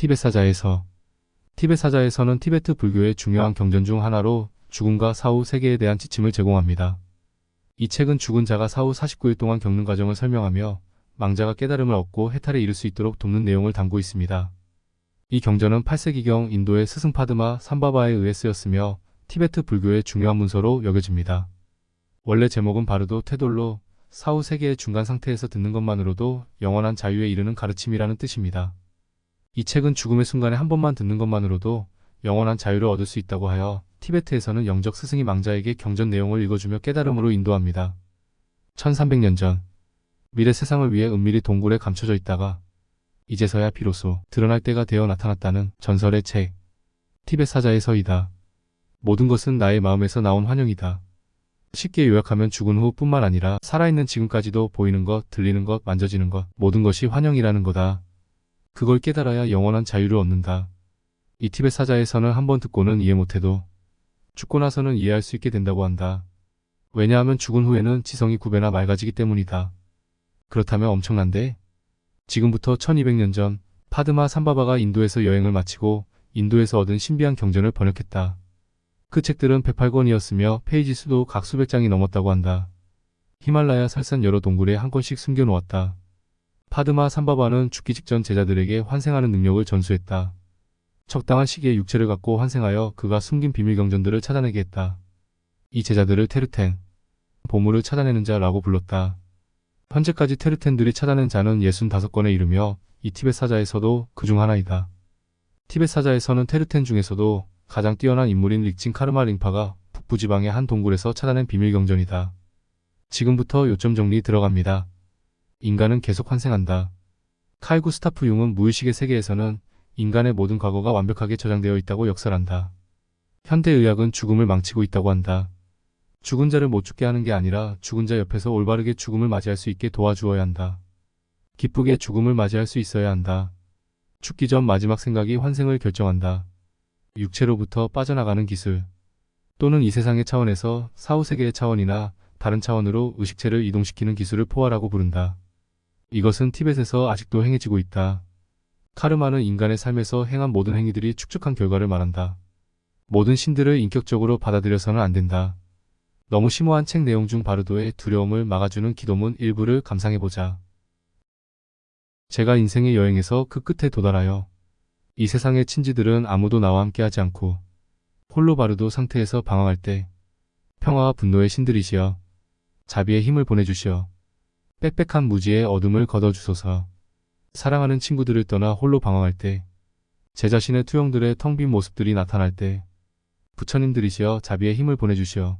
티벳 사자에서 티벳 사자에서는 티베트 불교의 중요한 경전 중 하나로 죽음과 사후 세계에 대한 지침을 제공합니다. 이 책은 죽은 자가 사후 49일 동안 겪는 과정을 설명하며 망자가 깨달음을 얻고 해탈에 이를 수 있도록 돕는 내용을 담고 있습니다. 이 경전은 8세기경 인도의 스승 파드마 삼바바에 의해 쓰였으며 티베트 불교의 중요한 문서로 여겨집니다. 원래 제목은 바르도 테돌로, 사후 세계의 중간 상태에서 듣는 것만으로도 영원한 자유에 이르는 가르침이라는 뜻입니다. 이 책은 죽음의 순간에 한 번만 듣는 것만으로도 영원한 자유를 얻을 수 있다고 하여 티베트에서는 영적 스승이 망자에게 경전 내용을 읽어주며 깨달음으로 인도합니다. 1300년 전 미래 세상을 위해 은밀히 동굴에 감춰져 있다가 이제서야 비로소 드러날 때가 되어 나타났다는 전설의 책 티벳 사자에서이다. 모든 것은 나의 마음에서 나온 환영이다. 쉽게 요약하면 죽은 후 뿐만 아니라 살아있는 지금까지도 보이는 것, 들리는 것, 만져지는 것, 모든 것이 환영이라는 거다. 그걸 깨달아야 영원한 자유를 얻는다. 이 티벳 사자에서는 한번 듣고는 이해 못해도 죽고 나서는 이해할 수 있게 된다고 한다. 왜냐하면 죽은 후에는 지성이 9배나 맑아지기 때문이다. 그렇다면 엄청난데? 지금부터 1200년 전 파드마 삼바바가 인도에서 여행을 마치고 인도에서 얻은 신비한 경전을 번역했다. 그 책들은 108권이었으며 페이지 수도 각 수백 장이 넘었다고 한다. 히말라야 설산 여러 동굴에 한 권씩 숨겨놓았다. 파드마 삼바바는 죽기 직전 제자들에게 환생하는 능력을 전수했다. 적당한 시기에 육체를 갖고 환생하여 그가 숨긴 비밀 경전들을 찾아내게 했다. 이 제자들을 테르텐, 보물을 찾아내는 자라고 불렀다. 현재까지 테르텐들이 찾아낸 자는 65권에 이르며 이 티벳 사자에서도 그중 하나이다. 티벳 사자에서는 테르텐 중에서도 가장 뛰어난 인물인 릭진 카르마 링파가 북부지방의 한 동굴에서 찾아낸 비밀 경전이다. 지금부터 요점 정리 들어갑니다. 인간은 계속 환생한다. 칼 구스타프 융은 무의식의 세계에서는 인간의 모든 과거가 완벽하게 저장되어 있다고 역설한다. 현대의학은 죽음을 망치고 있다고 한다. 죽은 자를 못 죽게 하는 게 아니라 죽은 자 옆에서 올바르게 죽음을 맞이할 수 있게 도와주어야 한다. 기쁘게 죽음을 맞이할 수 있어야 한다. 죽기 전 마지막 생각이 환생을 결정한다. 육체로부터 빠져나가는 기술 또는 이 세상의 차원에서 사후세계의 차원이나 다른 차원으로 의식체를 이동시키는 기술을 포화라고 부른다. 이것은 티벳에서 아직도 행해지고 있다. 카르마는 인간의 삶에서 행한 모든 행위들이 축적한 결과를 말한다. 모든 신들을 인격적으로 받아들여서는 안 된다. 너무 심오한 책 내용 중 바르도의 두려움을 막아주는 기도문 일부를 감상해보자. 제가 인생의 여행에서 그 끝에 도달하여 이 세상의 친지들은 아무도 나와 함께하지 않고 홀로 바르도 상태에서 방황할 때 평화와 분노의 신들이시여 자비의 힘을 보내주시어 빽빽한 무지의 어둠을 걷어주소서. 사랑하는 친구들을 떠나 홀로 방황할 때 제 자신의 투영들의 텅 빈 모습들이 나타날 때 부처님들이시여 자비의 힘을 보내주시어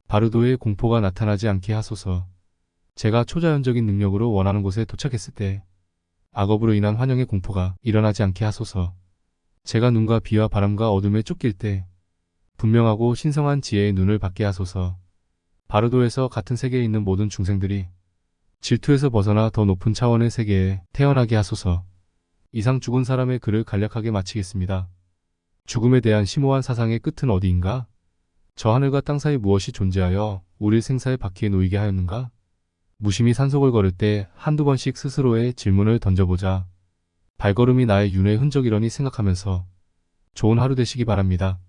바르도의 공포가 나타나지 않게 하소서. 제가 초자연적인 능력으로 원하는 곳에 도착했을 때 악업으로 인한 환영의 공포가 일어나지 않게 하소서. 제가 눈과 비와 바람과 어둠에 쫓길 때 분명하고 신성한 지혜의 눈을 받게 하소서. 바르도에서 같은 세계에 있는 모든 중생들이 질투에서 벗어나 더 높은 차원의 세계에 태어나게 하소서. 이상 죽은 사람의 글을 간략하게 마치겠습니다. 죽음에 대한 심오한 사상의 끝은 어디인가? 저 하늘과 땅 사이 무엇이 존재하여 우릴 생사의 바퀴에 놓이게 하였는가? 무심히 산속을 걸을 때 한두 번씩 스스로의 질문을 던져보자. 발걸음이 나의 윤회의 흔적이러니 생각하면서 좋은 하루 되시기 바랍니다.